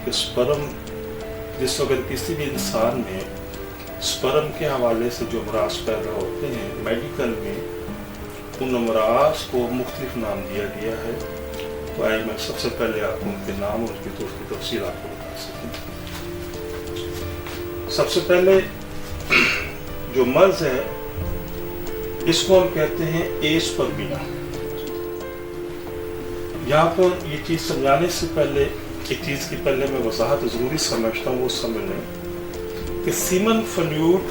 कि स्पर्म जिस वक्त किसी भी इंसान में स्पर्म के हवाले से जो अमराज पैदा होते हैं, मेडिकल में उन अमराज को मुख्तलिफ नाम दिया गया है। तो आइए मैं सबसे पहले आपको उनके नाम और उसकी तफसील आपको बता सकूँ। सबसे पहले जो मर्ज है इसको हम कहते हैं एस्पर्मिया। यहाँ पर ये चीज़ समझाने से पहले एक चीज़ की पहले मैं वजाहत ज़रूरी समझता हूँ, वो समझ लें कि सीमन फ्लूइड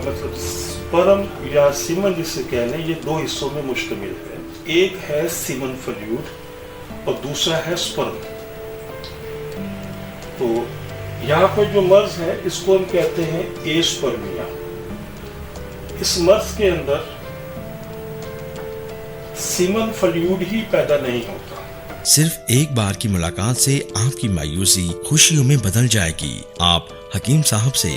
मतलब स्पर्म या सीमन जिसे कह लें, ये दो हिस्सों में मुश्तमिल है। एक है सीमन फ्लूइड और दूसरा है स्पर्म। तो यहाँ पर जो मर्ज है इसको हम कहते हैं एस्पर्मिया। इस मर्ज के अंदर सीमन फ्लूइड ही पैदा नहीं होता। सिर्फ एक बार की मुलाकात से आपकी मायूसी खुशियों में बदल जाएगी। आप हकीम साहब से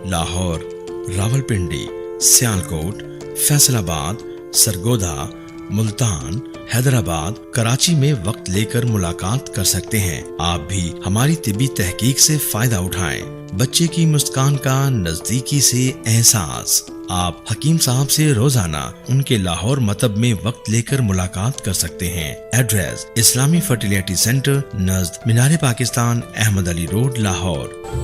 लाहौर, रावलपिंडी, सियालकोट, फैसलाबाद, सरगोधा, मुल्तान, हैदराबाद, कराची में वक्त लेकर मुलाकात कर सकते हैं। आप भी हमारी तिब्बी तहकीक से फायदा उठाएं। बच्चे की मुस्कान का नजदीकी से एहसास। आप हकीम साहब से रोजाना उनके लाहौर मतब में वक्त लेकर मुलाकात कर सकते हैं। एड्रेस इस्लामी फर्टिलिटी सेंटर नज़द मीनार पाकिस्तान, अहमद अली रोड, लाहौर।